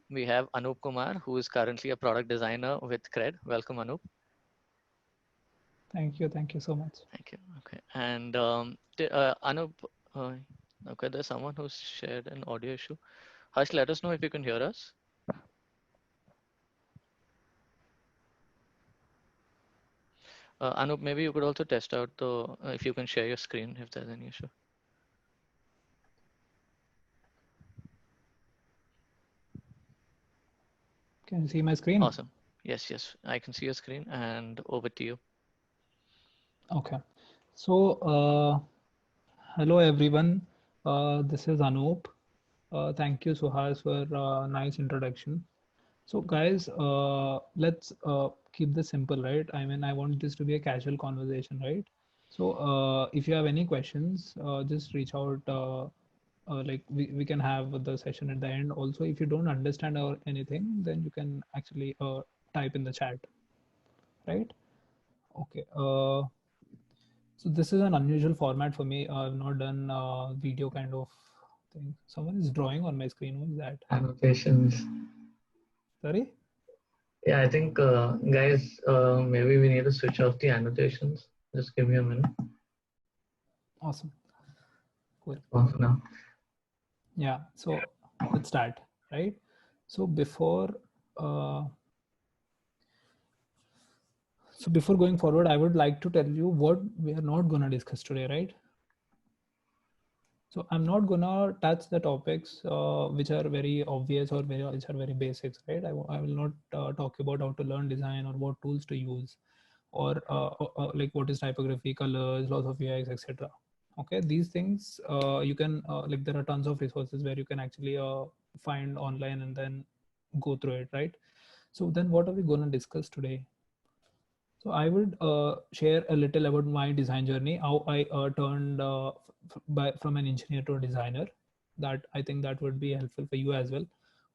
we have Anup Kumar, who is currently a product designer with Cred. Welcome, Anup. Thank you. Thank you so much. Thank you. Okay. And Anup, uh, okay, there's someone who's shared an audio issue. Harsh, let us know if you can hear us. Anup, maybe you could also test out if you can share your screen if there's any issue. Can you see my screen? Awesome. Yes, yes, I can see your screen and over to you. Okay. So, hello everyone. This is Anup. Thank you, Suhas, for nice introduction. So, guys, let's keep this simple, right? I mean, I want this to be a casual conversation, right? So, if you have any questions, just reach out. Like we can have the session at the end. Also, if you don't understand or anything, then you can actually type in the chat, right? Okay. So this is an unusual format for me. I've not done video kind of thing. Someone is drawing on my screen. What is that? Annotations. Sorry? Yeah, I think, guys, maybe we need to switch off the annotations. Just give me a minute. Awesome. Cool. Off now. Yeah. So let's start, right? So uh, before going forward, I would like to tell you what we are not gonna discuss today, right? So I'm not gonna touch the topics which are very obvious or which are very basics, right? I will not talk about how to learn design or what tools to use or like what is typography, colors, laws of UX, etc. Okay, these things you can like there are tons of resources where you can actually find online and then go through it, right? So then what are we going to discuss today? So I would share a little about my design journey, how I turned from an engineer to a designer. That I think that would be helpful for you as well.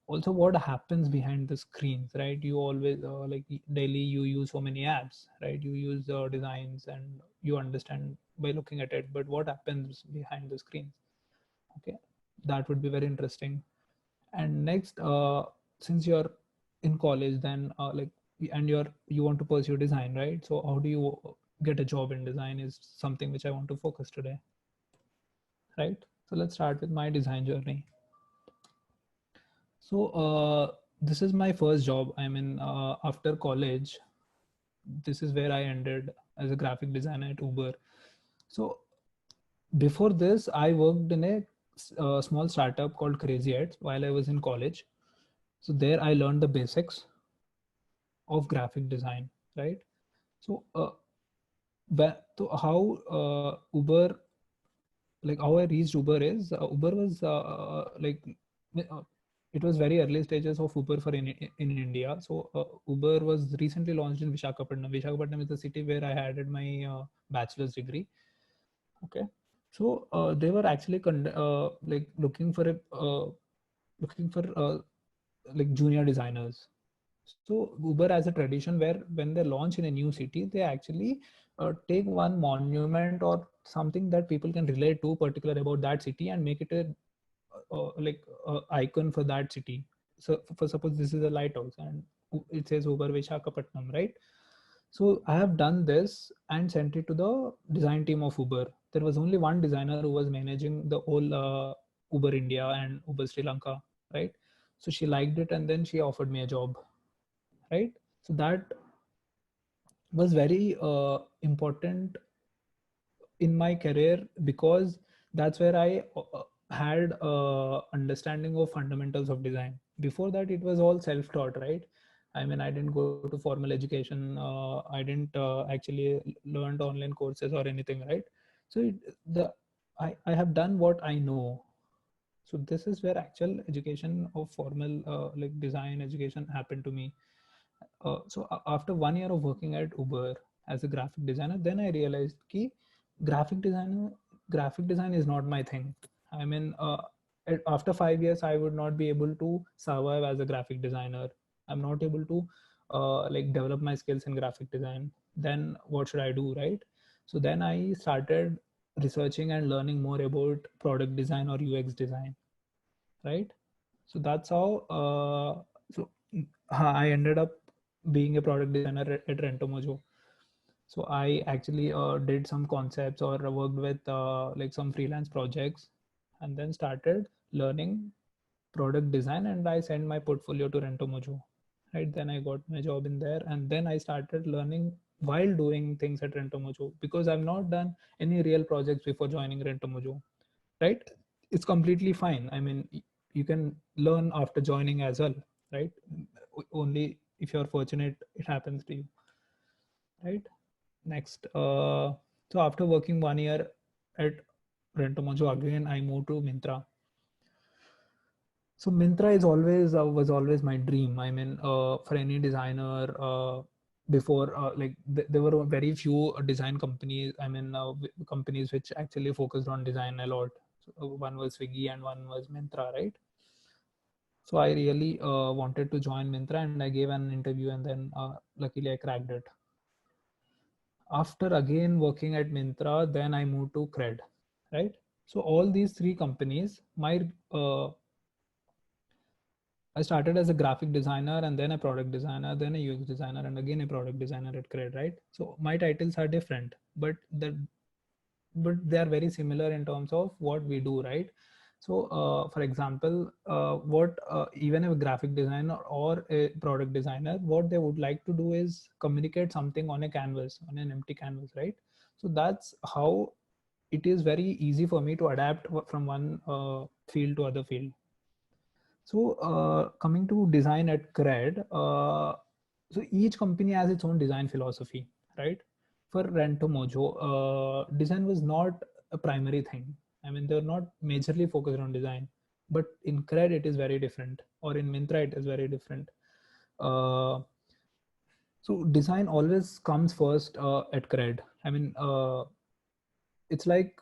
Also, what happens behind the screens, right? You always like daily you use so many apps, right? You use designs and you understand by looking at it, but what happens behind the screens? Okay, that would be very interesting. And next, since you're in college, then like and you want to pursue design, right? So how do you get a job in design is something which I want to focus today, right? So let's start with my design journey. So this is my first job. I mean, after college, this is where I ended as a graphic designer at Uber. So before this, I worked in a small startup called Crazy Ads while I was in college. So there I learned the basics of graphic design, right? So so how Uber, like how I reached Uber is Uber was like uh, it was very early stages of Uber for in India. So Uber was recently launched in Visakhapatnam. Visakhapatnam is the city where I had my bachelor's degree. Okay, so they were actually like looking for like junior designers. So Uber has a tradition where when they launch in a new city, they actually take one monument or something that people can relate to particular about that city and make it a like icon for that city. So for suppose this is a lighthouse and it says Uber Visakhapatnam, right? So I have done this and sent it to the design team of Uber. There was only one designer who was managing the whole Uber India and Uber Sri Lanka, right? So she liked it and then she offered me a job, right? So that was very important in my career because that's where I had understanding of fundamentals of design. Before that, it was all self-taught, right? I mean, I didn't go to formal education. I didn't actually learned online courses or anything, right? So I have done what I know. So this is where actual education of formal like design education happened to me. After 1 year of working at Uber as a graphic designer, then I realized कि graphic designer graphic design is not my thing. I mean, after 5 years, I would not be able to survive as a graphic designer. I'm not able to like develop my skills in graphic design. Then what should I do, right? So then I started researching and learning more about product design or UX design, right? So that's how I ended up being a product designer at Rentomojo. So I actually did some concepts or worked with like some freelance projects, and then started learning product design, and I sent my portfolio to Rentomojo. Right, then I got my job in there, and then I started learning while doing things at Rentomojo, because I've not done any real projects before joining Rentomojo. Right, it's completely fine. I mean, you can learn after joining as well, right? Only if you're fortunate it happens to you, right? Next, so after working 1 year at Rentomojo, again I moved to Myntra. So Myntra is always was always my dream. I mean, for any designer, before like there were very few design companies. I mean, companies which actually focused on design a lot. So, one was Swiggy and one was Myntra, right? So I really wanted to join Myntra, and I gave an interview, and then luckily I cracked it. After again working at Myntra, then I moved to Cred, right? So all these three companies, I started as a graphic designer, and then a product designer, then a UX designer, and again a product designer at Cred, right? So my titles are different, but they are very similar in terms of what we do, right? So for example, what even a graphic designer or a product designer, what they would like to do is communicate something on a canvas, on an empty canvas, right? So that's how it is very easy for me to adapt from one field to other field. So coming to design at Cred, so each company has its own design philosophy, right? For Rentomojo, design was not a primary thing. I mean, they're not majorly focused on design, but in Cred it is very different, or in Myntra it is very different. So design always comes first at Cred. I mean, it's like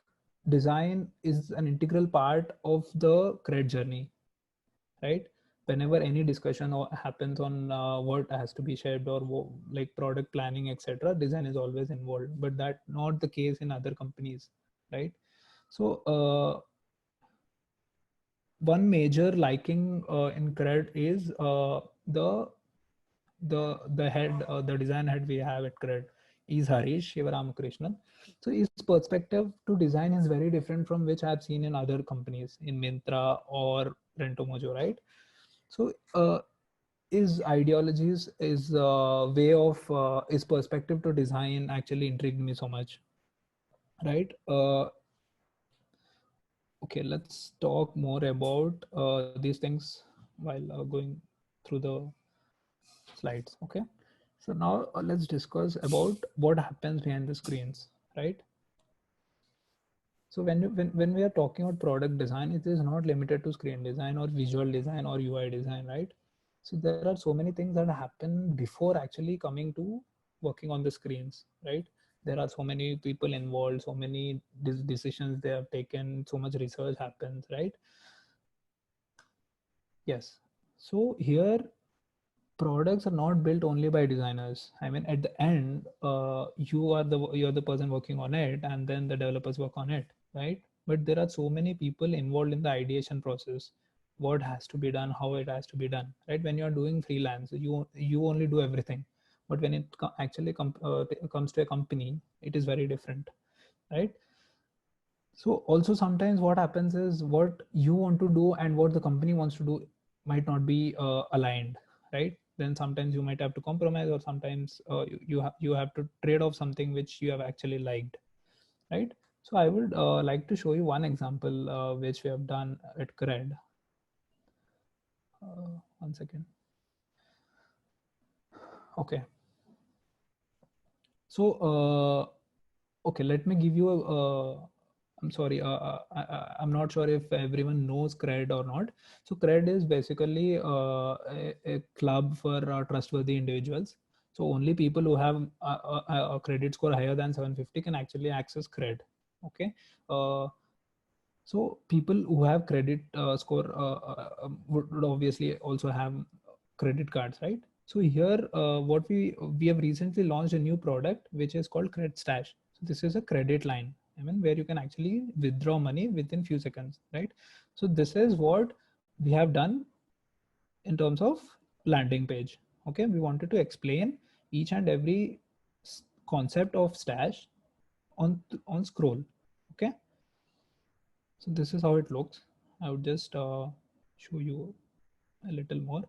design is an integral part of the Cred journey, right? Whenever any discussion happens on what has to be shared, or like product planning, etc., design is always involved, but that not the case in other companies, right? So one major liking in Cred is the head, the design head we have at Cred is Harish Shivaramakrishnan. So his perspective to design is very different from which I've seen in other companies, in Myntra or Rentomojo, right? So his ideologies, his way of his perspective to design actually intrigued me so much, right? Okay, let's talk more about these things while going through the slides. Okay, so now let's discuss about what happens behind the screens, right? So when we are talking about product design, it is not limited to screen design or visual design or UI design, right? So there are so many things that happen before actually coming to working on the screens, right? There are so many people involved, so many decisions they have taken, so much research happens, right? Yes. So here, products are not built only by designers. I mean, at the end, you're the person working on it, and then the developers work on it, right? But there are so many people involved in the ideation process. What has to be done, how it has to be done, right? When you're doing freelance, you only do everything, but when it actually comes to a company, it is very different, right? So also sometimes what happens is what you want to do and what the company wants to do might not be aligned, right? Then sometimes you might have to compromise, or sometimes you have to trade off something which you have actually liked, right? So I would like to show you one example which we have done at Cred. One second. Okay. So okay, let me give you I'm sorry, I'm not sure if everyone knows Cred or not. So Cred is basically a club for trustworthy individuals. So only people who have a credit score higher than 750 can actually access Cred. Okay. So people who have credit score would obviously also have credit cards, right? So here, what we have recently launched a new product which is called Cred Stash. So this is a credit line, I mean, where you can actually withdraw money within few seconds, right? So this is what we have done in terms of landing page. Okay, we wanted to explain each and every concept of stash on scroll. Okay, so this is how it looks. I would just show you a little more,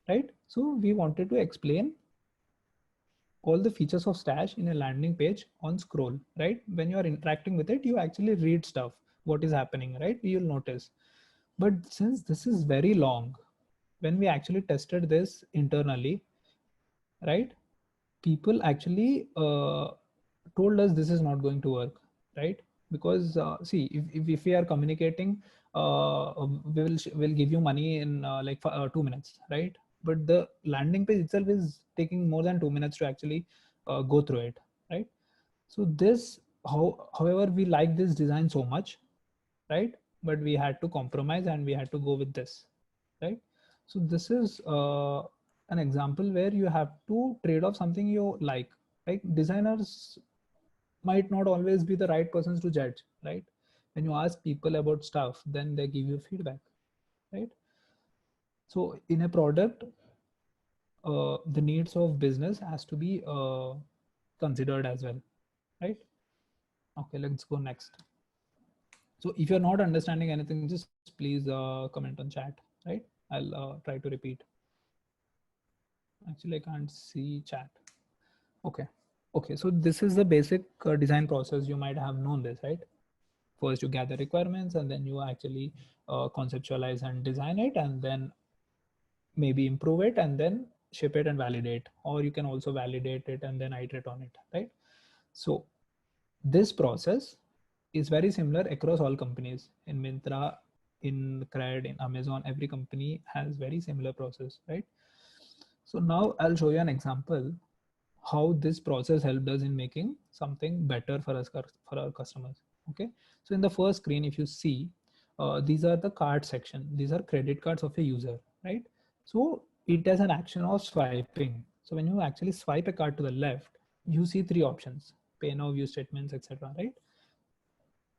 right? So we wanted to explain all the features of stash in a landing page on scroll, right? When you are interacting with it, you actually read stuff, what is happening, right? You'll notice. But since this is very long, when we actually tested this internally, right, people actually told us this is not going to work, right? Because see, if we are communicating, we'll give you money in 2 minutes, right? But the landing page itself is taking more than 2 minutes to actually go through it, right? So this, however, we like this design so much, right? But we had to compromise and we had to go with this, right? So this is an example where you have to trade off something you like. Like designers might not always be the right persons to judge, right? When you ask people about stuff, then they give you feedback, right? So in a product, the needs of business has to be considered as well, right? Okay, let's go next. So if you're not understanding anything, just please comment on chat, right? I'll try to repeat. Actually, I can't see chat. Okay. Okay, so this is the basic design process. You might have known this, right? First you gather requirements and then you actually conceptualize and design it, and then maybe improve it and then ship it and validate, or you can also validate it and then iterate on it, right? So this process is very similar across all companies. In Myntra, in Cred, in Amazon, every company has very similar process, right? So now I'll show you an example how this process helped us in making something better for us, for our customers. Okay, so in the first screen, if you see, these are the card section. These are credit cards of a user, right? So it has an action of swiping. So when you actually swipe a card to the left, you see three options: pay now, view statements, etc., right?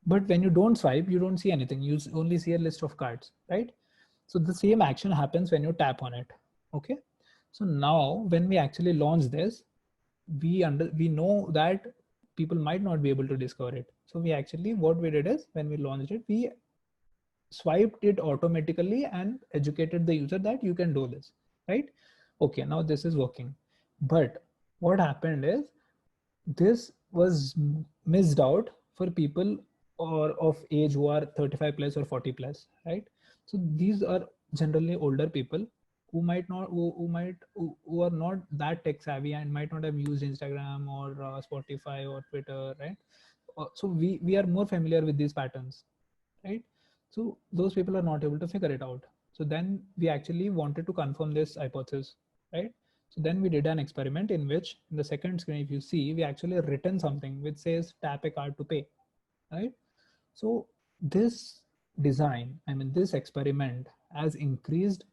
But when you don't swipe, you don't see anything. You only see a list of cards, right? So the same action happens when you tap on it. Okay, so now when we actually launch this, we know that people might not be able to discover it. So we actually, what we did is, when we launched it, we swiped it automatically and educated the user that you can do this, right? Okay, now this is working. But what happened is, this was missed out for people or of age who are 35 plus or 40 plus, right? So these are generally older people who might not, who are not that tech savvy and might not have used Instagram or Spotify or Twitter, right? So we are more familiar with these patterns, right? So those people are not able to figure it out. So then we actually wanted to confirm this hypothesis, right? So then we did an experiment in which, in the second screen, if you see, we actually written something which says tap a card to pay, right? So this design, I mean, this experiment has increased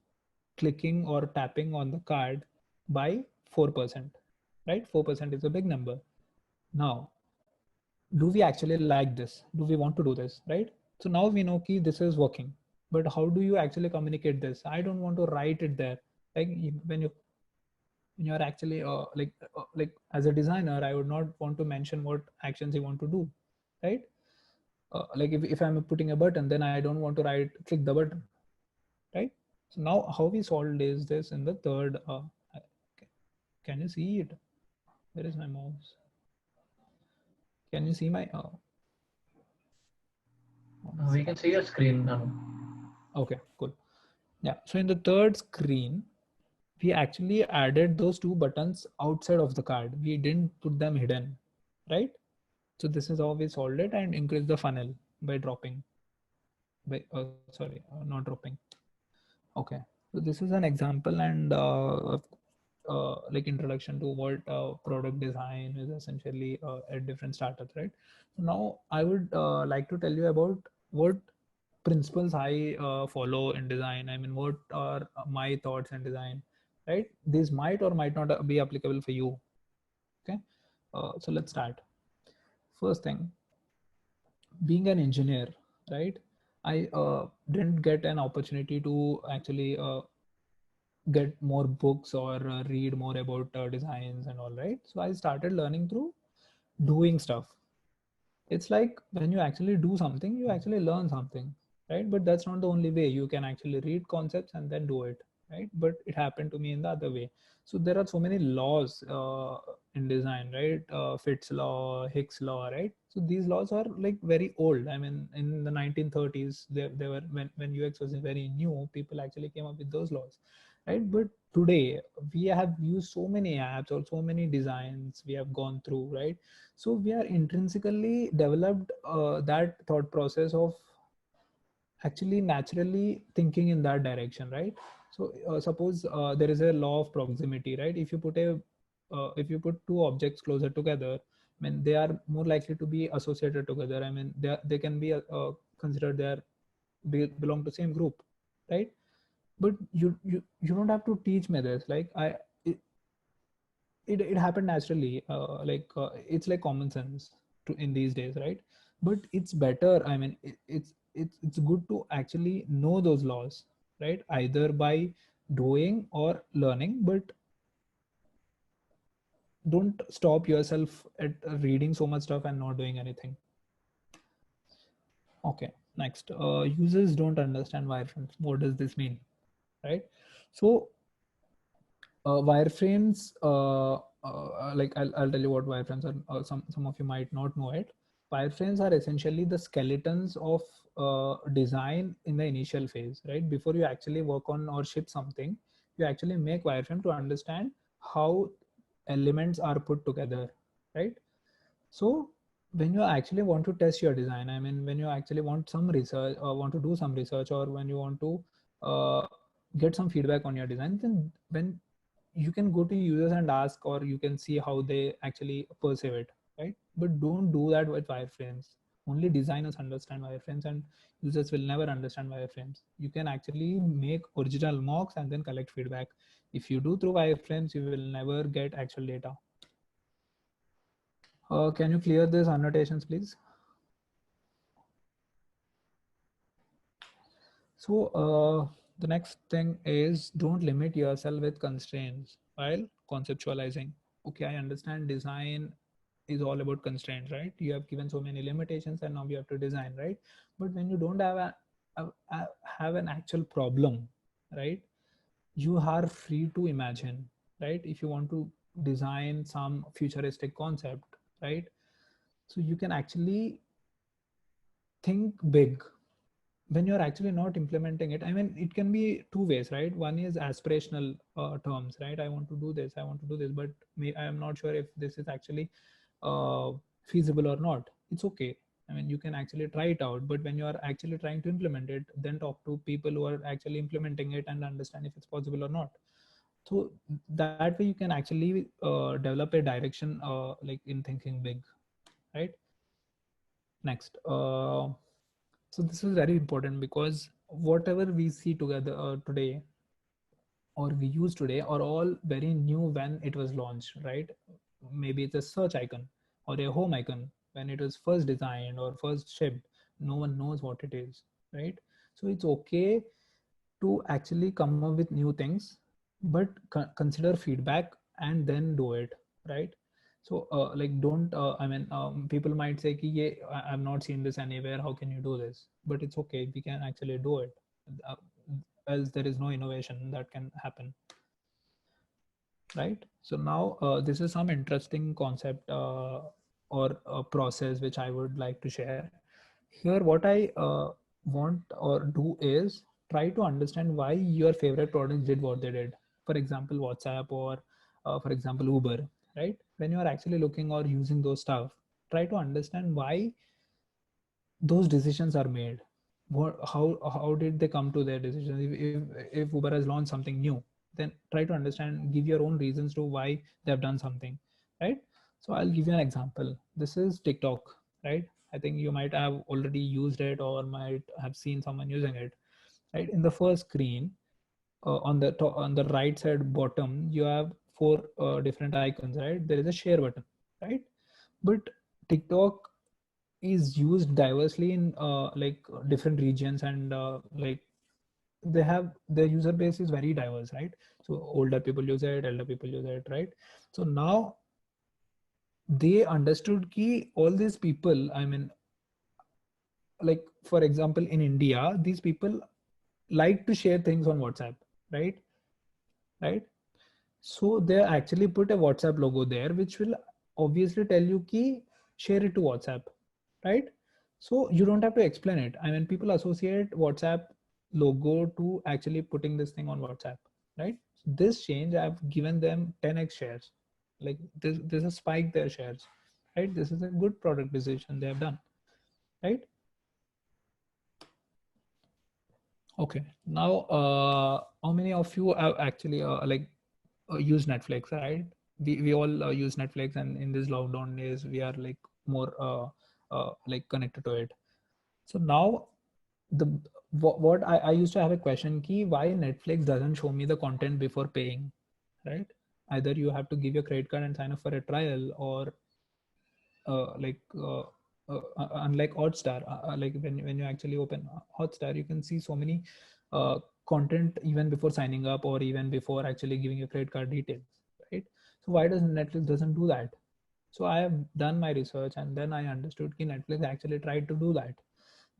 clicking or tapping on the card by 4%, right? 4% is a big number. Now, do we actually like this? Do we want to do this, right? So now we know ki this is working, but how do you actually communicate this? I don't want to write it there. Like when you're actually like as a designer, I would not want to mention what actions you want to do, right? Like if I'm putting a button, then I don't want to write click the button, right? So now how we solved is this in the third. Can you see it? Where is my mouse? Can you see my? We can see your screen now. Okay, cool. Yeah. So in the third screen, we actually added those two buttons outside of the card. We didn't put them hidden, right? So this is how we solved it and increased the funnel by dropping. Not dropping. Okay. So this is an example and like introduction to what product design is essentially at different startups, right? So now I would like to tell you about what principles I follow in design. I mean, what are my thoughts in design, right? These might or might not be applicable for you. Okay. So let's start. First thing, being an engineer, right? I didn't get an opportunity to actually get more books or read more about designs and all, right? So I started learning through doing stuff. It's like when you actually do something, you actually learn something, right? But that's not the only way. You can actually read concepts and then do it, right? But it happened to me in the other way. So there are so many laws in design, right? Fitts law, Hicks law, right? So these laws are like very old. I mean, in the 1930s, they were when UX was very new, people actually came up with those laws, right? But today we have used so many apps or so many designs we have gone through, right? So we are intrinsically developed that thought process of actually naturally thinking in that direction, right? So suppose there is a law of proximity, right? If you put two objects closer together, I mean they are more likely to be associated together. I mean they can be considered belong to same group, right? But you don't have to teach me this. Like it happened naturally, it's like common sense in these days, right? But it's better, I mean it's good to actually know those laws, right? Either by doing or learning, but don't stop yourself at reading so much stuff and not doing anything. Okay, next, users don't understand wireframes. What does this mean, right? So wireframes, like I'll tell you what wireframes are. Some of you might not know it. Wireframes are essentially the skeletons of design in the initial phase, right? Before you actually work on or ship something, you actually make wireframe to understand how elements are put together, right? So when you actually want to test your design, I mean, when you actually want some research or want to do some research, or when you want to uh, get some feedback on your design, then when you can go to users and ask, or you can see how they actually perceive it, right? But don't do that with wireframes. Only designers understand wireframes, and users will never understand wireframes. You can actually make original mocks and then collect feedback. If you do through wireframes, you will never get actual data. Can you clear these annotations, please? So the next thing is, don't limit yourself with constraints while conceptualizing. Okay, I understand design is all about constraints, right? You have given so many limitations and now you have to design, right? But when you don't have have an actual problem, right? You are free to imagine, right? If you want to design some futuristic concept, right? So you can actually think big when you're actually not implementing it. I mean, it can be two ways, right? One is aspirational terms, right? I want to do this, I want to do this, but I am not sure if this is actually uh, feasible or not. It's okay. I mean, you can actually try it out, but when you are actually trying to implement it, then talk to people who are actually implementing it and understand if it's possible or not. So that way you can actually develop a direction, like in thinking big, right? Next, so this is very important, because whatever we see together today, or we use today, are all very new when it was launched, right? Maybe it's a search icon or a home icon when it was first designed or first shipped. No one knows what it is, right? So it's okay to actually come up with new things, but consider feedback and then do it, right? So like don't I mean, people might say ki ye, I've not seen this anywhere, how can you do this? But it's okay, we can actually do it, uh, else there is no innovation that can happen, right? So now this is some interesting concept or a process which I would like to share here. What I want or do is try to understand why your favorite products did what they did. For example, WhatsApp, or for example, Uber, right? When you are actually looking or using those stuff, try to understand why those decisions are made. What, how did they come to their decisions? If Uber has launched something new, then try to understand, give your own reasons to why they have done something, right? So I'll give you an example. This is TikTok, right? I think you might have already used it or might have seen someone using it, right? In the first screen, on the top, on the right side bottom, you have four different icons, right? There is a share button, right? But TikTok is used diversely in like different regions and like they have, their user base is very diverse, right? So older people use it, elder people use it, right? So now they understood ki all these people, I mean, like for example, in India, these people like to share things on WhatsApp, right? Right. So they actually put a WhatsApp logo there, which will obviously tell you ki share it to WhatsApp, right? So you don't have to explain it. I mean, people associate WhatsApp logo to actually putting this thing on WhatsApp, right? This change, I've given them 10x shares. Like there's a spike their shares, right? This is a good product decision they have done, right? Okay. Now, how many of you have actually use Netflix, right? We all use Netflix, and in this lockdown days, we are like more like connected to it. So now the what I used to have a question key, why Netflix doesn't show me the content before paying, right? Either you have to give your credit card and sign up for a trial, or uh, like uh, unlike Hotstar, like when you actually open Hotstar, you can see so many content even before signing up or even before actually giving your credit card details, right? So why does Netflix doesn't do that? So I have done my research, and then I understood that Netflix actually tried to do that.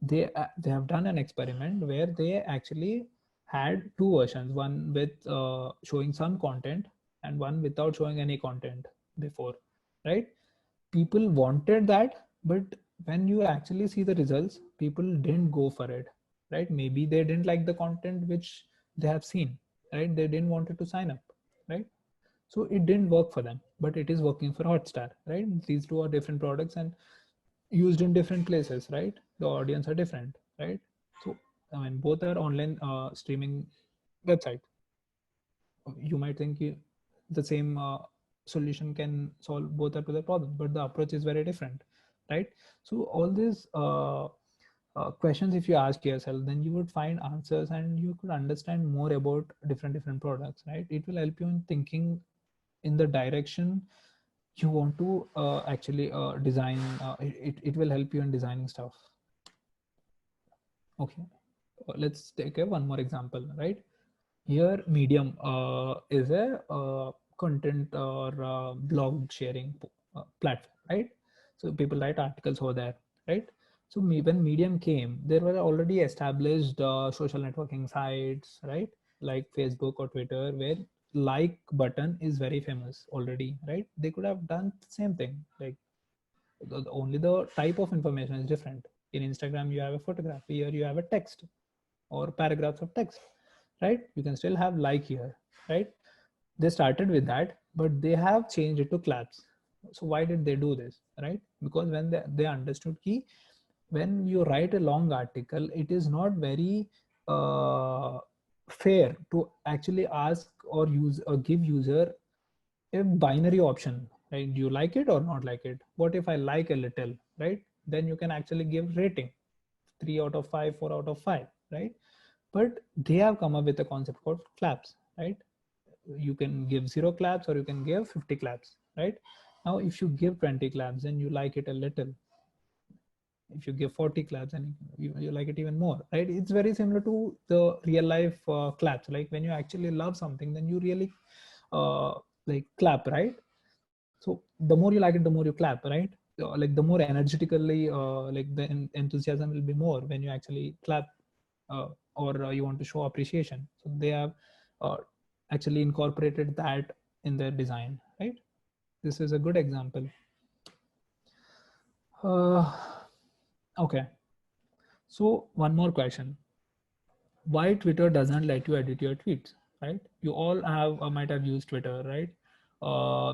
They have done an experiment where they actually had two versions, one with showing some content and one without showing any content before, right? People wanted that, but when you actually see the results, people didn't go for it, right? Maybe they didn't like the content which they have seen, right? They didn't wanted to sign up, right? So it didn't work for them, but it is working for Hotstar, right? These two are different products and used in different places, right? The audience are different, right? So I mean, both are online streaming website. You might think the same solution can solve both of the problems, but the approach is very different, right? So all these questions, if you ask yourself, then you would find answers and you could understand more about different products, right? It will help you in thinking in the direction you want to actually design. It will help you in designing stuff. Okay, let's take one more example, right? Here, Medium is a content or blog sharing platform, right? So people write articles over there, right? So when Medium came, there were already established social networking sites, right? Like Facebook or Twitter, where like button is very famous already, right? They could have done the same thing. Like only the type of information is different. In Instagram, you have a photograph. Here, you have a text or paragraphs of text, right? You can still have like here, right? They started with that, but they have changed it to claps. So why did they do this, right? Because when they understood key, when you write a long article, it is not very uh, fair to actually ask or use or give user a binary option, right? Do you like it or not like it? What if I like a little, right? Then you can actually give rating 3 out of 5, 4 out of 5, right? But they have come up with a concept called claps, right? You can give 0 claps or you can give 50 claps, right? Now if you give 20 claps, then you like it a little. If you give 40 claps, and you like it even more, right? It's very similar to the real life claps. Like when you actually love something, then you really like clap, right? So the more you like it, the more you clap, right? Like the more energetically like the enthusiasm will be more when you actually clap, or you want to show appreciation. So they have uh, actually incorporated that in their design, right? This is a good example. uh, okay, so one more question: why Twitter doesn't let you edit your tweets, right? You all have might have used Twitter, right?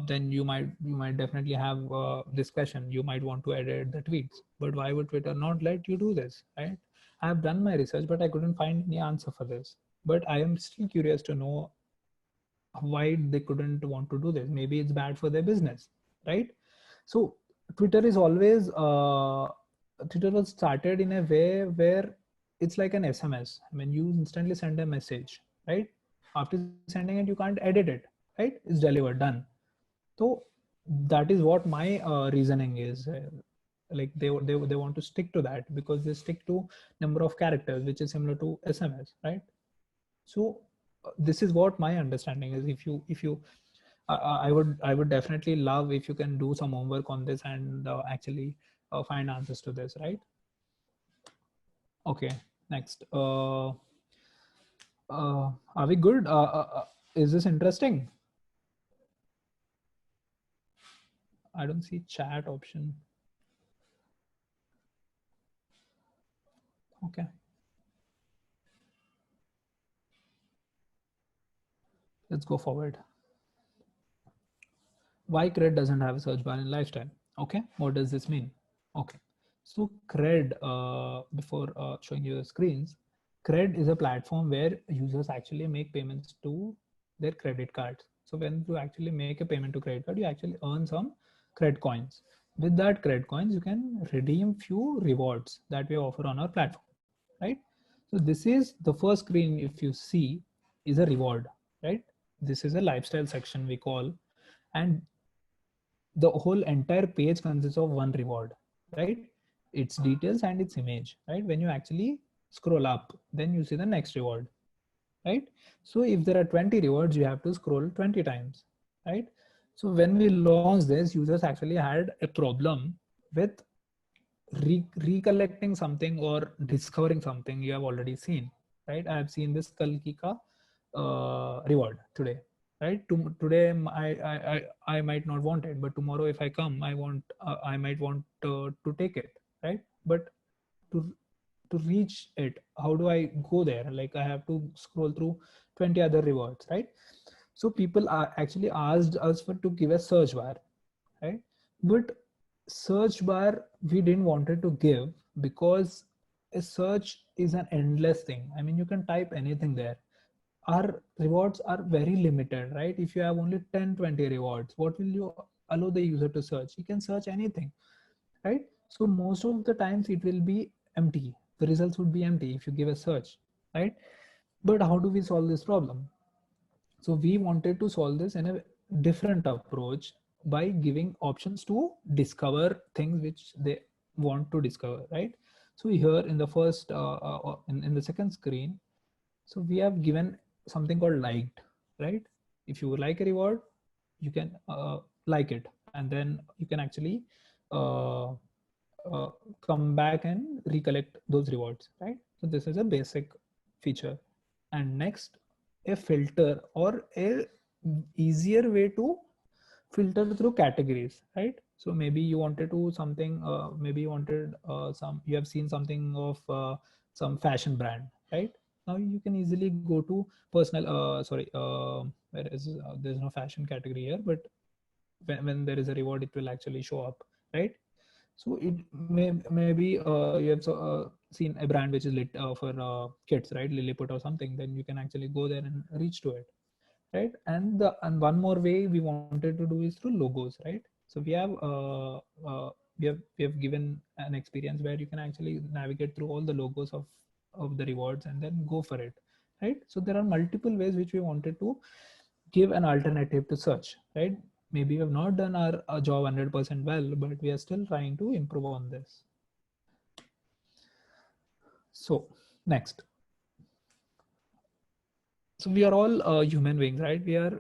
Then you might definitely have this question. You might want to edit the tweets, but why would Twitter not let you do this, right? I have done my research, but I couldn't find any answer for this. But I am still curious to know why they couldn't want to do this. Maybe it's bad for their business, right? So Twitter is always Twitter was started in a way where it's like an SMS. When you instantly send a message, right? After sending it, you can't edit it, right? It's delivered, done. So that is what my reasoning is. Like they want to stick to that because they stick to number of characters, which is similar to SMS, right? So this is what my understanding is. If you I would definitely love if you can do some homework on this and actually find answers to this, right? Okay, next. Are we good? Is this interesting? I don't see chat option. Okay. Let's go forward. Why CRED doesn't have a search bar in lifestyle? Okay, what does this mean? Okay, so CRED, before showing you the screens, CRED is a platform where users actually make payments to their credit cards. So when you actually make a payment to credit card, you actually earn some CRED coins. With that CRED coins, you can redeem few rewards that we offer on our platform, right? So this is the first screen, if you see, is a reward, right? This is a lifestyle section we call, and the whole entire page consists of one reward, right? Its details and its image, right? When you actually scroll up, then you see the next reward, right? So if there are 20 rewards, you have to scroll 20 times, right? So when we launched this, users actually had a problem with recollecting something or discovering something you have already seen, right? I have seen this Kalki ka reward today, right? Today I might not want it, but tomorrow if I come, I might want to take it, right? But to reach it, how do I go there? Like I have to scroll through 20 other rewards, right? So people are actually asked us for to give a search bar, right? But search bar we didn't wanted to give because a search is an endless thing. I mean, you can type anything there. Our rewards are very limited, right? If you have only 10-20 rewards, what will you allow the user to search? You can search anything, right? So most of the times it will be empty. The results would be empty if you give a search, right? But how do we solve this problem? So we wanted to solve this in a different approach by giving options to discover things which they want to discover, right? So here in the first, in the second screen, so we have given something called liked, right? If you like a reward, you can like it, and then you can actually uh, come back and recollect those rewards, right? So this is a basic feature. And next, a filter or a easier way to filter through categories, right? So maybe you wanted to something, maybe you wanted you have seen something of some fashion brand, right? Now you can easily go to personal, where is, there's no fashion category here, but when there is a reward, it will actually show up, right? So it maybe you have seen a brand which is lit for kids, right? Lilliput or something. Then you can actually go there and reach to it, right? And one more way we wanted to do is through logos, right? So we have given an experience where you can actually navigate through all the logos of the rewards and then go for it, right? So there are multiple ways which we wanted to give an alternative to search, right? Maybe we have not done our job 100% well, but we are still trying to improve on this. So next, so we are all human beings, right? We are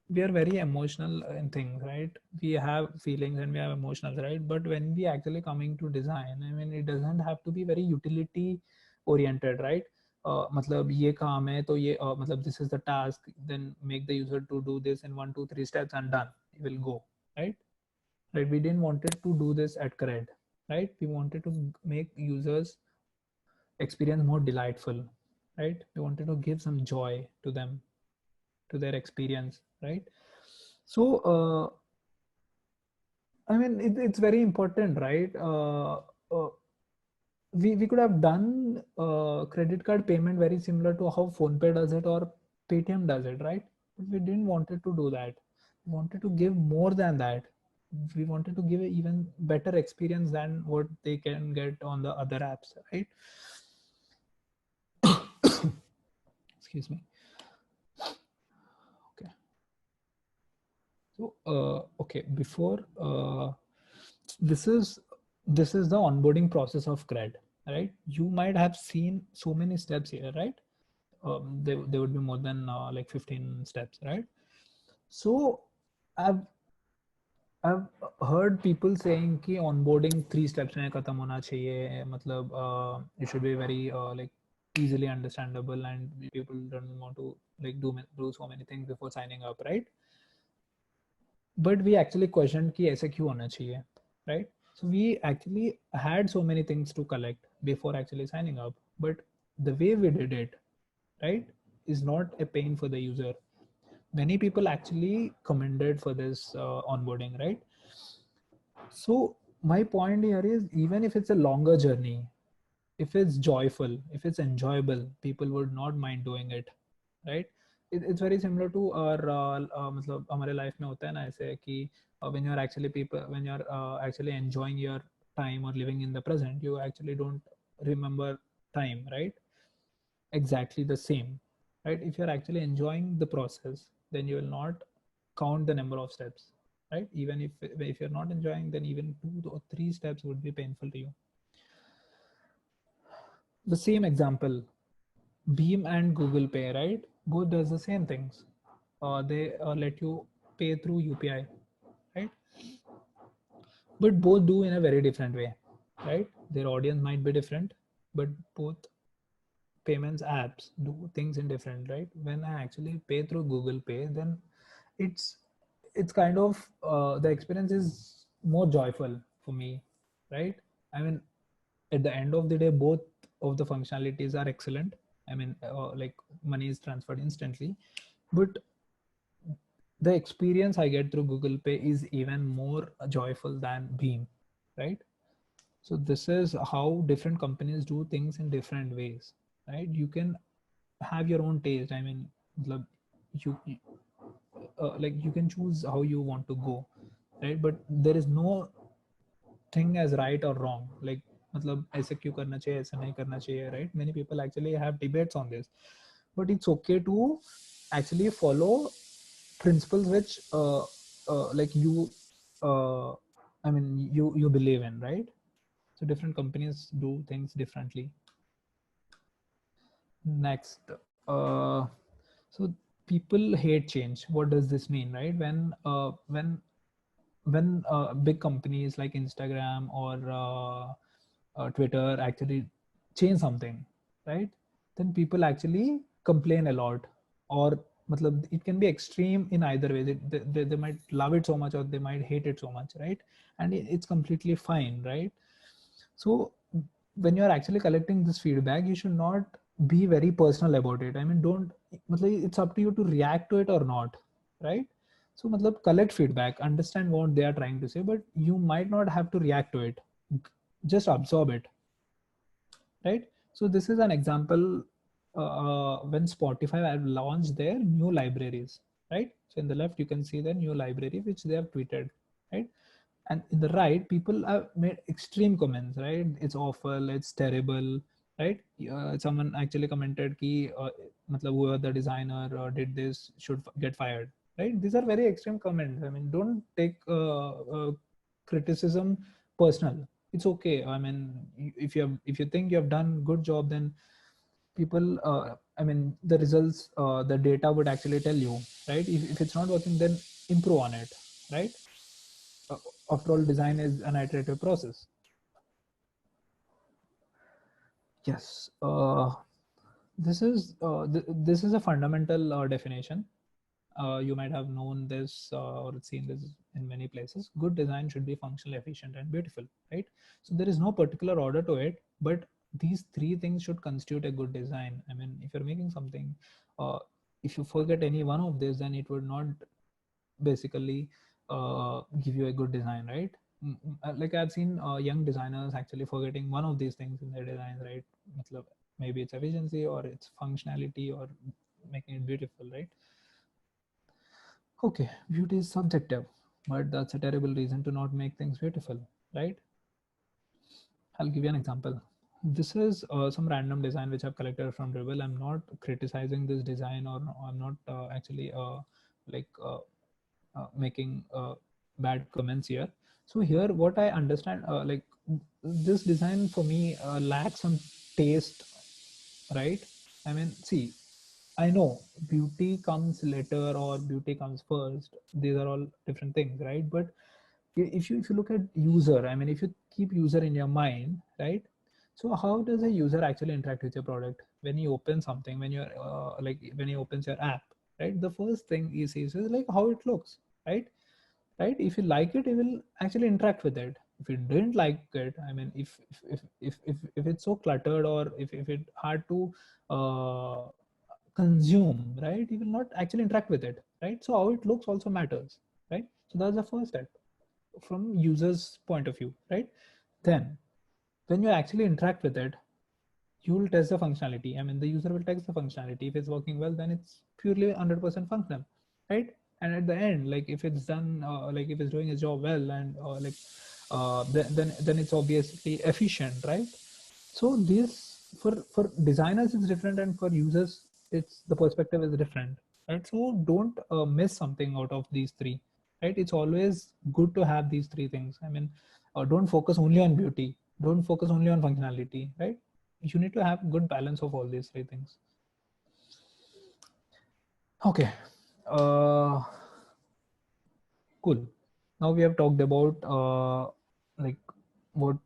very emotional in things, right? We have feelings and we have emotions, right? But when we actually coming to design, I mean, it doesn't have to be very utility oriented, right? मतलब ये काम है तो ये मतलब this is the task, then make the user to do this in 1 2 3 steps and done, it will go, right? Right, we didn't wanted to do this at CRED, right? We wanted to make users experience more delightful, right? We wanted to give some joy to them, to their experience, right? So I mean, it's very important, right? We could have done credit card payment very similar to how PhonePe does it or Paytm does it, right? But we didn't wanted to do that. We wanted to give more than that. We wanted to give an even better experience than what they can get on the other apps, right? Excuse me. Okay. So okay, before this is the onboarding process of CRED, right? You might have seen so many steps here, right? they would be more than like 15 steps, right? So I've I've heard people saying कि onboarding 3 steps में खत्म होना चाहिए, मतलब it should be very like easily understandable and people don't want to like do so many things before signing up, right? But we actually questioned कि ऐसे क्यों होना चाहिए, right? So we actually had so many things to collect before actually signing up, but the way we did it, right, is not a pain for the user. Many people actually commended for this onboarding, right? So my point here is, even if it's a longer journey, if it's joyful, if it's enjoyable, people would not mind doing it, right? It's very similar to our मतलब हमारे life में होता है ना ऐसे कि when you're actually when you're actually enjoying your time or living in the present, you actually don't remember time, right? Exactly the same, right? If you're actually enjoying the process, then you will not count the number of steps, right? Even if you're not enjoying, then even 2 or 3 steps would be painful to you. The same example, Beam and Google Pay, right? Both does the same things. They let you pay through UPI, right? But both do in a very different way, right? Their audience might be different, but both payments apps do things in different, right? When I actually pay through Google Pay, then it's it's kind of the experience is more joyful for me, right? I mean, at the end of the day, both of the functionalities are excellent. I mean, like money is transferred instantly, but the experience I get through Google Pay is even more joyful than Beam, right? So this is how different companies do things in different ways, right? You can have your own taste. I mean, you like you can choose how you want to go, right? But there is no thing as right or wrong. Like, मतलब ऐसे क्यों करना चाहिए, ऐसे नहीं करना चाहिए, right? Many people actually have debates on this, but it's okay to actually follow principles which like uh, I mean you believe in, right? So different companies do things differently. Next, so people hate change. What does this mean, right? When big companies like Instagram or Twitter actually change something, right? Then people actually complain a lot, or matlab, it can be extreme in either way. They might love it so much or they might hate it so much, right? And it's completely fine, right? So when you're actually collecting this feedback, you should not be very personal about it. I mean, don't, matlab, it's up to you to react to it or not, right? So matlab, collect feedback, understand what they are trying to say, but you might not have to react to it. Just absorb it, right? So this is an example when Spotify have launched their new libraries, right? So in the left, you can see the new library which they have tweeted, right? And in the right, people have made extreme comments, right? It's awful, it's terrible, right? Someone actually commented ki matlab whoever the designer did this should get fired, right? These are very extreme comments. I mean, don't take criticism personal. It's okay. I mean, if you think you have done good job, then people I mean the results, the data would actually tell you, right? If it's not working, then improve on it, right? uh, After all, design is an iterative process. Yes, this is a fundamental definition. You might have known this or seen this in many places. Good design should be functional, efficient, and beautiful, right? So there is no particular order to it, but these 3 things should constitute a good design. I mean, if you're making something, if you forget any one of this, then it would not basically give you a good design, right? Like I've seen young designers actually forgetting one of these things in their design, right? Matlab, maybe it's efficiency or it's functionality or making it beautiful, right? Okay, beauty is subjective, but that's a terrible reason to not make things beautiful, right? I'll give you an example. This is some random design which I've collected from Dribbble. I'm not criticizing this design, or I'm not actually like making bad comments here. So here, what I understand, like this design for me lacks some taste, right? I mean, see, I know beauty comes later or beauty comes first. These are all different things, right? But if you look at user, I mean, if you keep user in your mind, right? So how does a user actually interact with your product when you open something, when you're like when he opens your app, right? The first thing he sees is like how it looks, right? Right? If you like it, he will actually interact with it. If you didn't like it, I mean, if it's so cluttered or if it hard to uh, consume, right? You will not actually interact with it, right? So how it looks also matters, right? So that's the first step from users point of view, right? Then when you actually interact with it, you will test the functionality. I mean, the user will test the functionality. If it's working well, then it's purely 100% functional, right? And at the end, like if it's done, like if it's doing its job well, and then it's obviously efficient, right? So this for designers it's different, and for users it's the perspective is different, right? So don't miss something out of these three, right? It's always good to have these three things. I mean, don't focus only on beauty, don't focus only on functionality, right? You need to have good balance of all these three things. Okay, uh cool. Now we have talked about like what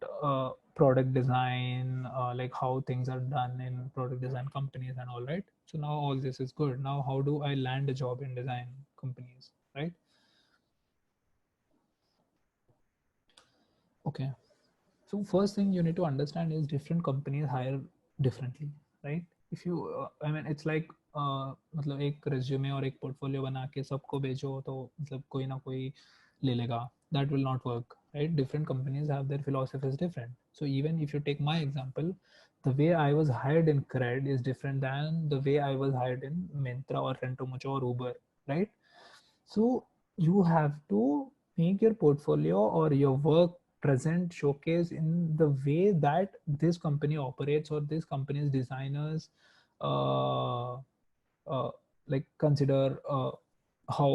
product design, like how things are done in product design companies and all, right? So now all this is good. Now how do I land a job in design companies, right? Okay, so first thing you need to understand is different companies hire differently, right? If you I mean it's like मतलब एक resume और एक portfolio बना के सबको भेजो तो मतलब कोई ना कोई ले लेगा. That will not work, right? Different companies have their philosophies different. So even if you take my example, the way I was hired in Cred is different than the way I was hired in Myntra or Rentomucho or Uber, right? So you have to make your portfolio or your work present, showcase in the way that this company operates or this company's designers uh, uh, like consider how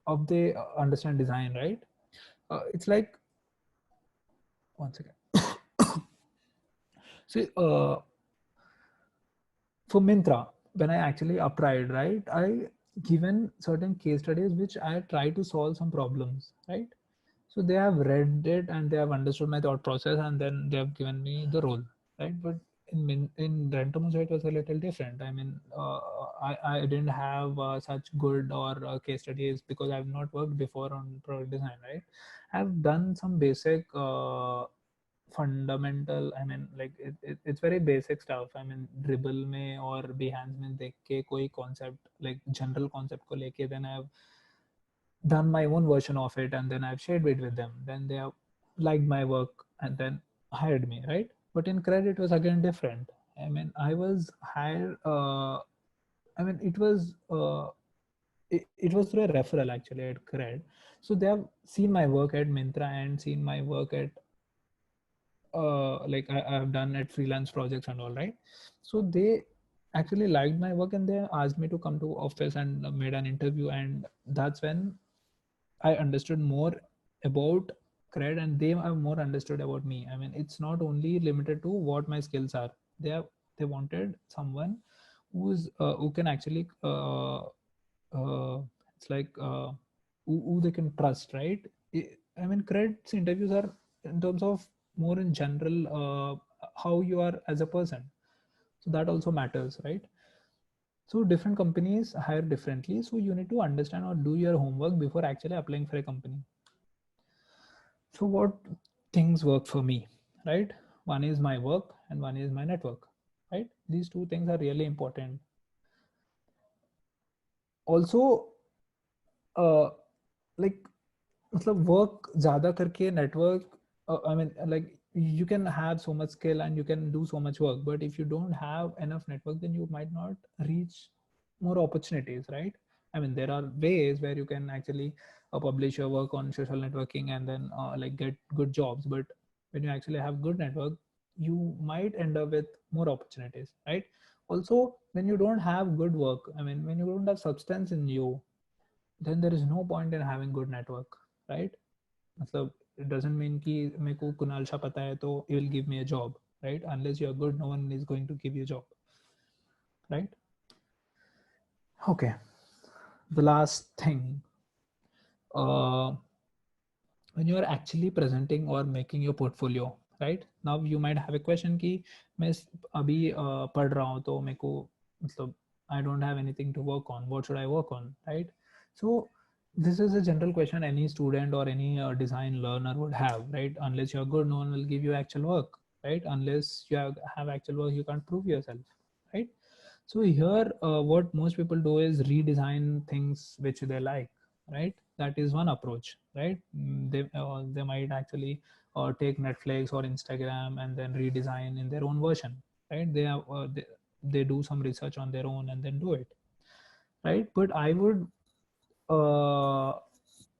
how they understand design, right? It's like one second. See, for Mintra, when I actually applied, right, I given certain case studies which I try to solve some problems, right? So they have read it and they have understood my thought process, and then they have given me the role, right? But in Rentomuso it was a little different. I mean, I didn't have such good or case studies because I've not worked before on product design, right? I've done some basic fundamental, I mean, like it's very basic stuff. I mean, dribble में और behance में देख के कोई concept, like general concept को लेके, then I've done my own version of it and then I've shared it with them. Then they have liked my work and then hired me, right? But in credit it was again different. I mean, I was hired. I mean, it was through a referral actually at Cred. So they have seen my work at Mintra and seen my work at like I have done at freelance projects and all, right? So they actually liked my work and they asked me to come to office and made an interview, and that's when I understood more about Cred and they have more understood about me. I mean, it's not only limited to what my skills are. They wanted someone who can actually it's like who they can trust, right? I mean, Cred's interviews are in terms of more in general how you are as a person. So that also matters, right? So different companies hire differently. So you need to understand or do your homework before actually applying for a company. So what things work for me, right? One is my work and one is my network, right? These two things are really important. Also, like मतलब work ज़्यादा करके network, I mean, like you can have so much skill and you can do so much work, but if you don't have enough network, then you might not reach more opportunities, right? I mean, there are ways where you can actually publish your work on social networking and then like get good jobs, but when you actually have good network, you might end up with more opportunities, right? Also, when you don't have good work, I mean, when you don't have substance in you, then there is no point in having good network, right? मतलब it doesn't mean कि मेरे को कुणाल शाह पता है तो he will give me a job, right? Unless you are good, no one is going to give you a job. right? Okay, the last thing, uh, when you are actually presenting or making your portfolio, right? Now you might have a question कि मैं अभी पढ़ रहा हूँ तो मेरे को मतलब I don't have anything to work on. What should I work on, right? So this is a general question any student or any design learner would have, right? Unless you're good, no one will give you actual work, right? Unless you have actual work, you can't prove yourself, right? So here, what most people do is redesign things which they like, right? That is one approach, right? They might actually take Netflix or Instagram and then redesign in their own version, right? They do some research on their own and then do it, right? But I would uh,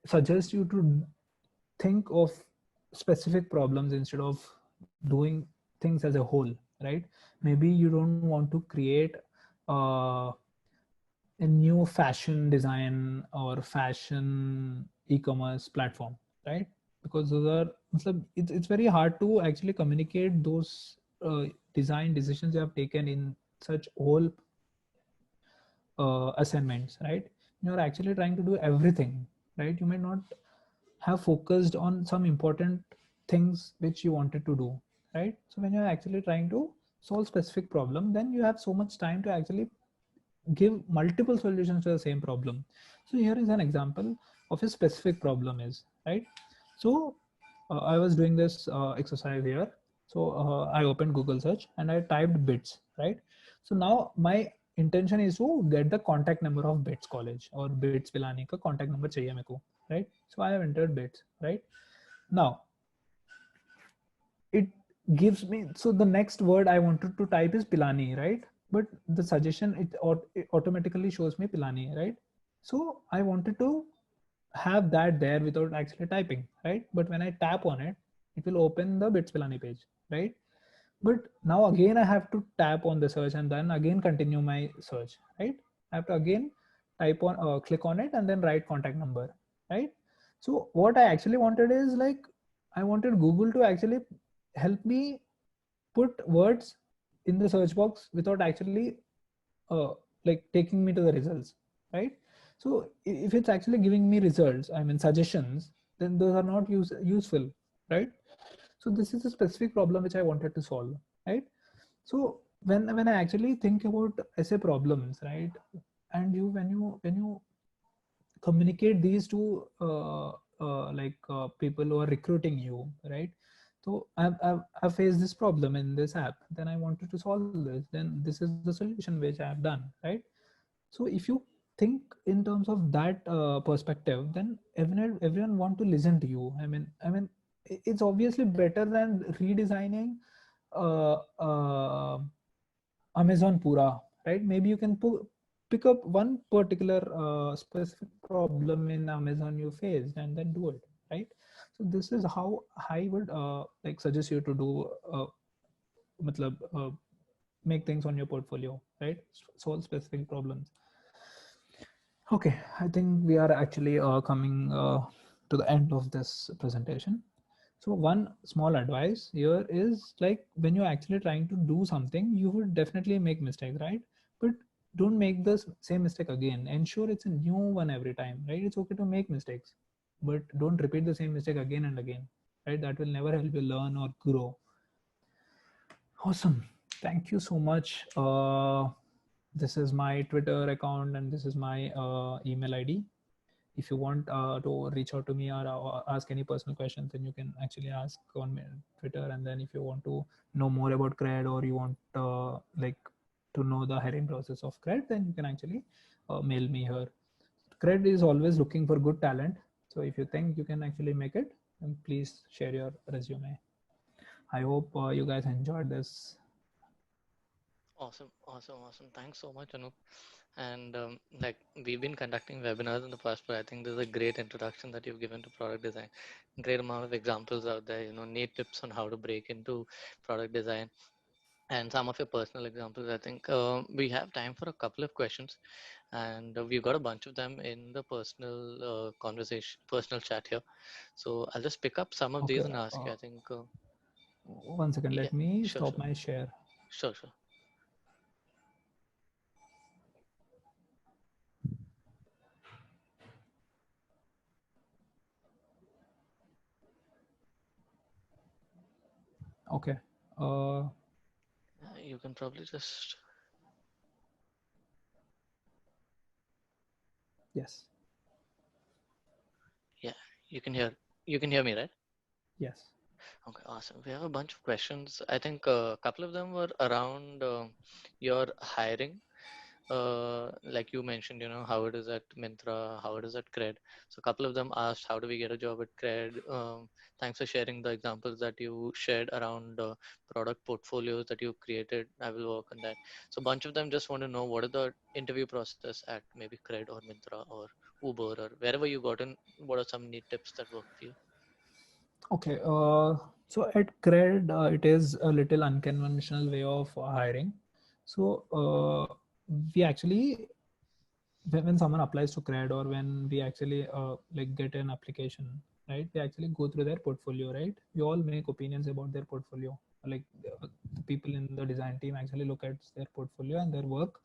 suggest you to think of specific problems instead of doing things as a whole, right? Maybe you don't want to create uh, a new fashion design or fashion e-commerce platform, right? Because those are it's very hard to actually communicate those design decisions you have taken in such whole assignments, right? You're actually trying to do everything, right? You may not have focused on some important things which you wanted to do, right? So when you're actually trying to solve specific problem, then you have so much time to actually give multiple solutions to the same problem. So here is an example of a specific problem is, right? So I was doing this exercise here. So I opened Google search and I typed bits, right? So now my intention is to get the contact number of bits college or bits Pilani ka contact number chahiye मेरे को, right? So I have entered bits, right? Now it gives me, so the next word I wanted to type is Pilani, right? But the suggestion, it automatically shows me Pilani, right? So I wanted to have that there without actually typing, right? But when I tap on it, it will open the Bits Pilani page, right? But now again, I have to tap on the search and then again continue my search, right? I have to again type on, click on it and then write contact number, right? So what I actually wanted is like, I wanted Google to actually help me put words in the search box without actually like taking me to the results, right? So if it's actually giving me results, I mean suggestions, then those are not useful, right? So this is a specific problem which I wanted to solve, right? So when I actually think about essay problems, right, and when you communicate these to people who are recruiting you, right? So I've faced this problem in this app, then I wanted to solve this, then this is the solution which I have done, right? So if you think in terms of that perspective, then everyone want to listen to you. I mean it's obviously better than redesigning uh, uh, Amazon Pura, right? Maybe you can pick up one particular specific problem in Amazon you faced and then do it, right? So this is how I would like suggest you to do matlab, make things on your portfolio, right? Solve specific problems. Okay, I think we are actually coming to the end of this presentation. So one small advice here is like when you're actually trying to do something, you would definitely make mistakes, right? But don't make the same mistake again. Ensure it's a new one every time, right? It's okay to make mistakes, but don't repeat the same mistake again and again, right? That will never help you learn or grow. Awesome. Thank you so much. This is my Twitter account and this is my email ID. If you want to reach out to me or ask any personal questions, then you can actually ask on Twitter. And then if you want to know more about CRED or you want like to know the hiring process of CRED, then you can actually mail me here. CRED is always looking for good talent. So if you think you can actually make it, then please share your resume. I hope you guys enjoyed this. Awesome, awesome, awesome. Thanks so much, Anup. And like we've been conducting webinars in the past, but I think this is a great introduction that you've given to product design. Great amount of examples out there, neat tips on how to break into product design and some of your personal examples. I think we have time for a couple of questions, and we've got a bunch of them in the personal conversation, personal chat here. So I'll just pick up some of these Okay. and ask you. I think, 1 second. yeah, Let me sure, stop sure, my share. sure, sure. Okay. You can probably just, Yes. yeah, you can hear me, right? Yes. Okay, awesome. We have a bunch of questions. I think a couple of them were around your hiring. Like you mentioned, how it is at Myntra, how it is at Cred. So a couple of them asked, how do we get a job at Cred? Thanks for sharing the examples that you shared around product portfolios that you created. I will work on that. So a bunch of them just want to know what is the interview process at maybe Cred or Myntra or Uber or wherever you got in. What are some neat tips that work for you? Okay. So at Cred, it is a little unconventional way of hiring. So we actually, when someone applies to Cred, or when we actually like get an application, right? We actually go through their portfolio, right? We all make opinions about their portfolio. Like the people in the design team actually look at their portfolio and their work.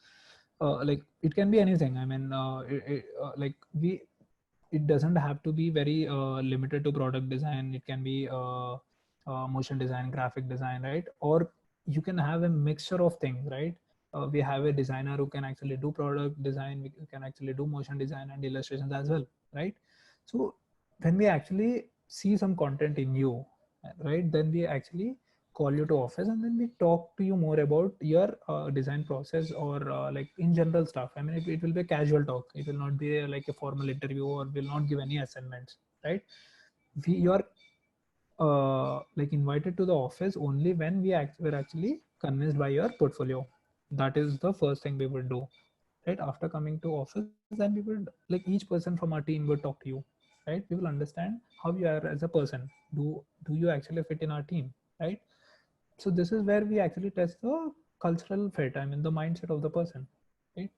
Like it can be anything. I mean, like it doesn't have to be very limited to product design. It can be motion design, graphic design, right? Or you can have a mixture of things, right? We have a designer who can actually do product design, we can actually do motion design and illustrations as well, right? So when we actually see some content in you, right, then we actually call you to office, and then we talk to you more about your design process, or like in general stuff. I mean, it will be a casual talk. It will not be like a formal interview, or will not give any assignments, right? You are like invited to the office only when we're actually convinced by your portfolio. That is the first thing we would do, right? After coming to office, then we would, like, each person from our team would talk to you, right? We will understand how you are as a person. Do you actually fit in our team, right? So this is where we actually test the cultural fit, I mean the mindset of the person, right?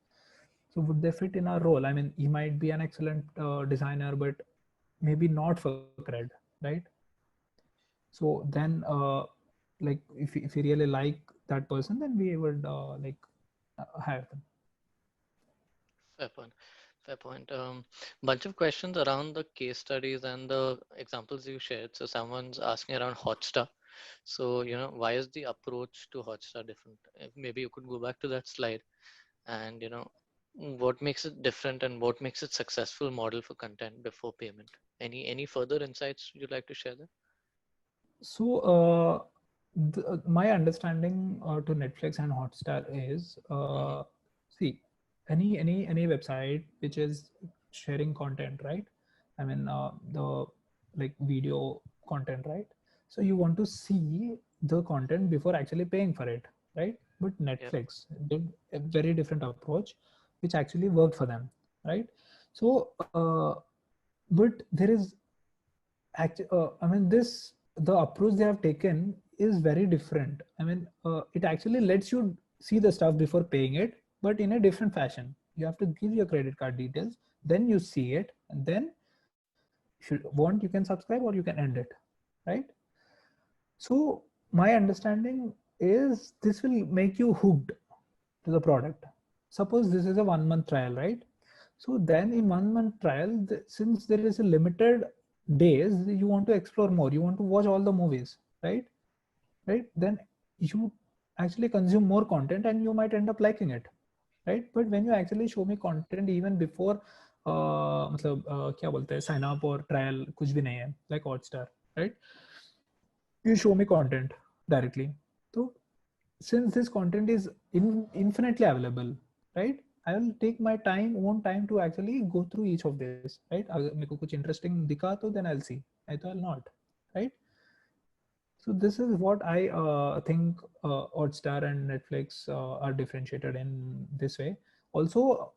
So would they fit in our role? I mean, he might be an excellent designer, but maybe not for Cred, right? So then like if we really like that person, then we would like hire them. Fair point. Fair point. Bunch of questions around the case studies and the examples you shared. So someone's asking around Hotstar. So, why is the approach to Hotstar different? Maybe you could go back to that slide and, what makes it different and what makes it successful model for content before payment? Any further insights you'd like to share there? So my understanding to Netflix and Hotstar is, see, any website which is sharing content, right? I mean the like video content, right? So you want to see the content before actually paying for it, right? But Yep. Netflix did a very different approach, which actually worked for them, right? So but there is actually, I mean, the approach they have taken is very different. I mean, it actually lets you see the stuff before paying it, but in a different fashion. You have to give your credit card details, then you see it, and then if you want, you can subscribe or you can end it, right? So my understanding is this will make you hooked to the product. Suppose this is a 1 month trial, right? So then in 1 month trial, since there is a limited days, you want to explore more, you want to watch all the movies, right? Right? Then you actually consume more content and you might end up liking it, right? But when you actually show me content even before मतलब क्या बोलते हैं sign up or trial कुछ भी नहीं है, like Hotstar, right? You show me content directly. So since this content is infinitely available, right, I will take my own time to actually go through each of this, right? अगर मेरे को कुछ interesting दिखा तो then I'll see, I तो I'll not, right? So this is what I think Hotstar and Netflix are differentiated in this way. Also,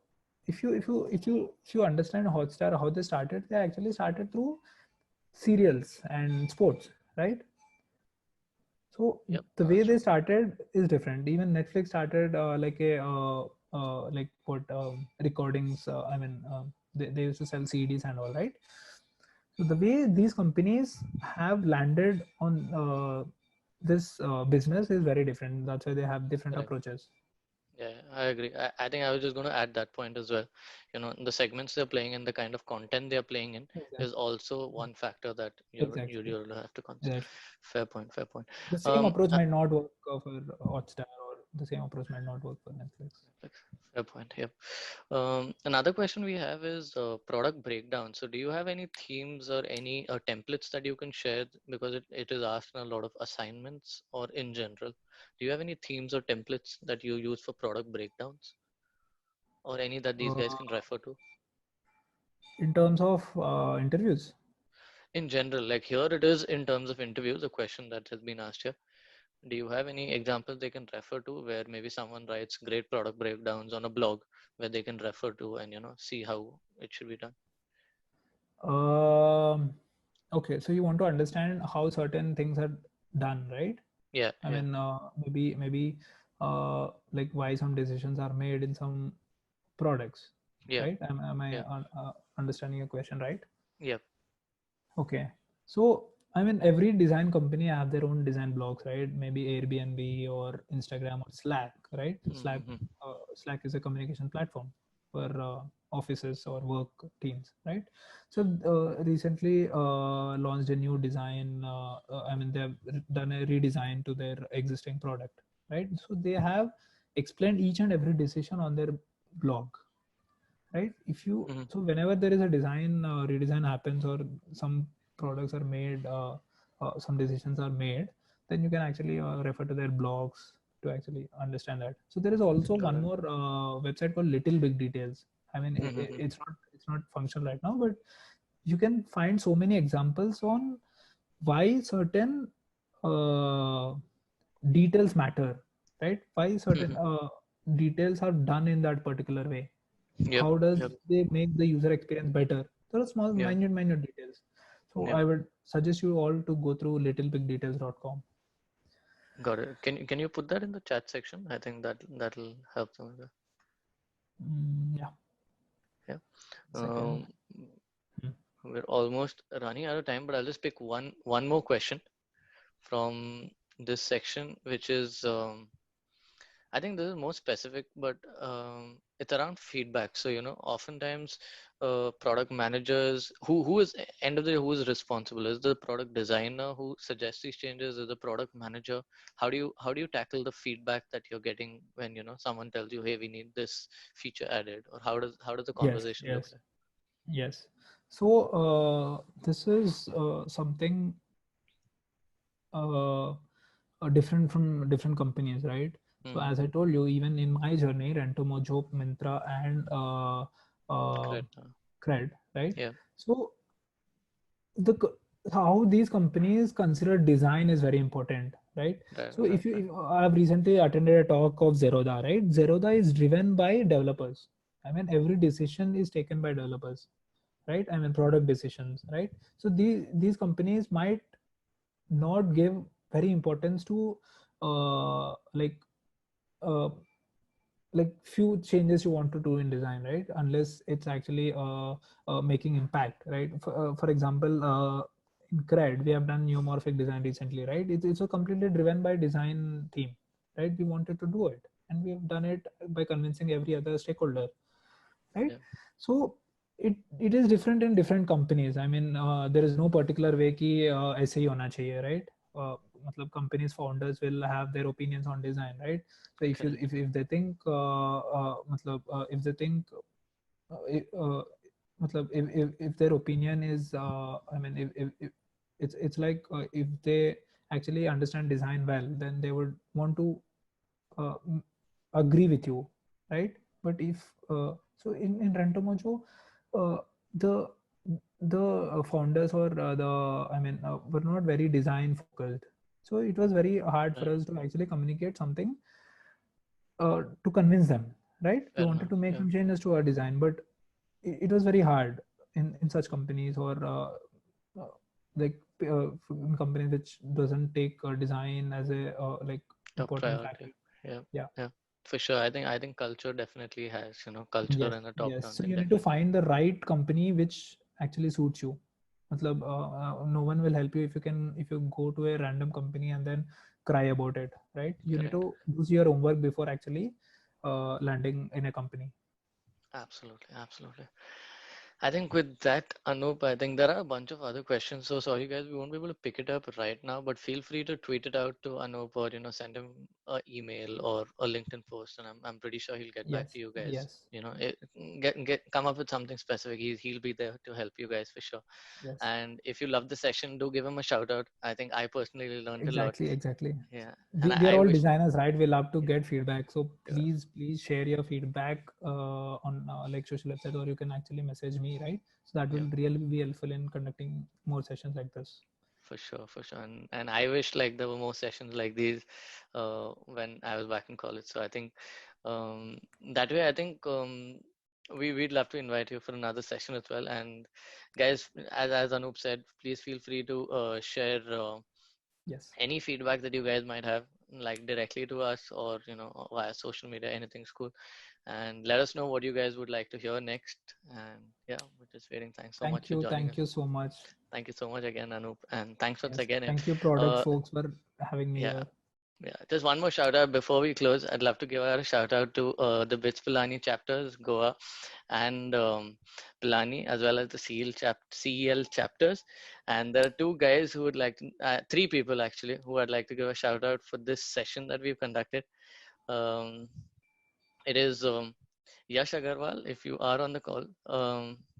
if you understand Hotstar, how they started, they actually started through serials and sports, right? So Yep. the way That's they true. started is different. Even Netflix started like a like what recordings. I mean, they used to sell CDs and all, right? So the way these companies have landed on this business is very different. That's why they have different Correct. approaches. Yeah, I agree. I think I was just going to add that point as well. The segments they're playing and the kind of content they're playing in is Exactly. also one factor that Exactly. you'll have to consider. Exactly. Fair point. Fair point. The same Um, approach uh, might not work for Hotstar, or the same approach might not work for Netflix. Fair point. Yep. Another question we have is product breakdown. So, do you have any themes or any templates that you can share? Because it is asked in a lot of assignments or in general. Do you have any themes or templates that you use for product breakdowns or any that these guys Uh, can refer to? in terms of interviews, In general, like here it is in terms of interviews, a question that has been asked here. Do you have any examples they can refer to where maybe someone writes great product breakdowns on a blog where they can refer to and see how it should be done? um, okay, so you want to understand how certain things are done, right? Yeah, I yeah, mean, maybe like why some decisions are made in some products, yeah, right? Am I yeah, understanding your question right? yeah. Okay. So, I mean, every design company have their own design blogs, right? Maybe Airbnb or Instagram or Slack, right? Mm-hmm. Slack is a communication platform for offices or work teams, right? So, recently launched a new design. I mean, they have done a redesign to their existing product, right? So they have explained each and every decision on their blog, right? If you Mm-hmm. So whenever there is a design redesign happens, or some products are made, some decisions are made, then you can actually refer to their blogs to actually understand that. So there is also Got one it. more website called Little Big Details. I mean, Mm-hmm. it's not functional right now, but you can find so many examples on why certain uh, details matter, right? Why certain Mm-hmm. details are done in that particular way. Yep, How does yep, they make the user experience better? There are small yep, minute details. So yep. I would suggest you all to go through littlebigdetails.com. Got it. Can you put that in the chat section? I think that'll help them with that. Yeah, Yeah. second. Um, Hmm. we're almost running out of time, but I'll just pick one more question from this section, which is I think this is more specific, but it's around feedback. So oftentimes, product managers who is end of the day who is responsible? Is the product designer who suggests these changes? Is the product manager? How do you tackle the feedback that you're getting when someone tells you, hey, we need this feature added, or how does the Yes, conversation look yes, like? yes. So this is something uh, different from different companies, right? So Mm-hmm. as I told you, even in my journey, Rentomo, Mintra, and Great. Cred, right? Yeah. So the how these companies consider design is very important, right? Right. So Right. Right. if I've recently attended a talk of Zerodha, right? Zerodha is driven by developers. I mean, every decision is taken by developers, right? I mean, product decisions, right? So these companies might not give very importance to uh, like uh, like few changes you want to do in design, right? Unless it's actually making impact, right? For example, in Cred we have done neomorphic design recently, right? It's a completely driven by design theme, right? We wanted to do it, and we have done it by convincing every other stakeholder, right? Yeah. So it is different in different companies. I mean, there is no particular way ki ऐसे ही होना चाहिए, right? मतलब companies founders will have their opinions on design, right? So Correct. if they think मतलब if they think मतलब if their opinion is I mean if it's like if they actually understand design well, then they would want to agree with you, right? But if so in Rentomojo, uh, the founders or the I mean were not very design focused, so it was very hard for Right. us to actually communicate something to convince them, right? We Fair wanted enough. to make Yeah. some changes to our design, but it was very hard in such companies, or uh, like in companies which doesn't take design as a like Top important priority. factor. Yeah. Yeah. Yeah. For sure. I think culture definitely has, culture Yes, and a top yes. down So can you need to definitely. find the right company which actually suits you. Matlab, no one will help you if you go to a random company and then cry about it, right? You need Correct. to do your homework before actually landing in a company. Absolutely, absolutely. I think with that, Anup, I think there are a bunch of other questions. So sorry, guys, we won't be able to pick it up right now, but feel free to tweet it out to Anup or send him an email or a LinkedIn post, and I'm pretty sure he'll get back Yes, to you guys. yes, Come up with something specific. He'll be there to help you guys for sure. yes. And if you love the session, do give him a shout out. I think I personally learned a lot. Exactly. Yeah, and We are I all wish. designers, right? We love to Yeah, get feedback. So yeah, please share your feedback on like social website, or you can actually message me, right? So that yeah. will really be helpful in conducting more sessions like this. For sure, for sure. And I wish like there were more sessions like these when I was back in college. So I think that way, I think we'd love to invite you for another session as well. And guys, as Anup said, please feel free to share Yes, any feedback that you guys might have, like directly to us or via social media. Anything's cool. And let us know what you guys would like to hear next. And yeah, we're just waiting. Thanks so much for joining us. thank you so much. Thank you so much again, Anup, and thanks once Yes, again. thank you, product Uh, folks, for having me yeah, here. yeah. Just one more shout out before we close. I'd love to give out a shout out to the BITS Pilani chapters, Goa, and Pilani, as well as the CEL chapters. And there are two guys who would like to, three people actually, who I'd like to give a shout out for this session that we've conducted. Um, it is Yash Agarwal, if you are on the call.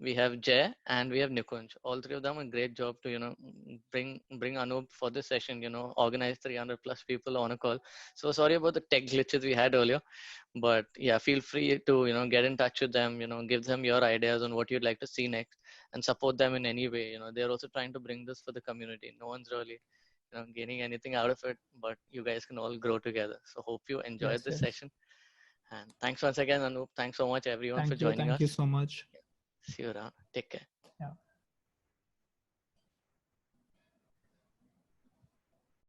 We have Jay and we have Nikunj. All three of them a great job to bring Anup for this session. Organize 300 plus people on a call. So sorry about the tech glitches we had earlier, but yeah, feel free to get in touch with them. Give them your ideas on what you'd like to see next, and support them in any way. They're also trying to bring this for the community. No one's really gaining anything out of it, but you guys can all grow together. So hope you enjoyed Yes, this yes. session. And thanks once again, Anup. Thanks so much, everyone, for joining Thank you us. so much. See you around. Take care. Yeah.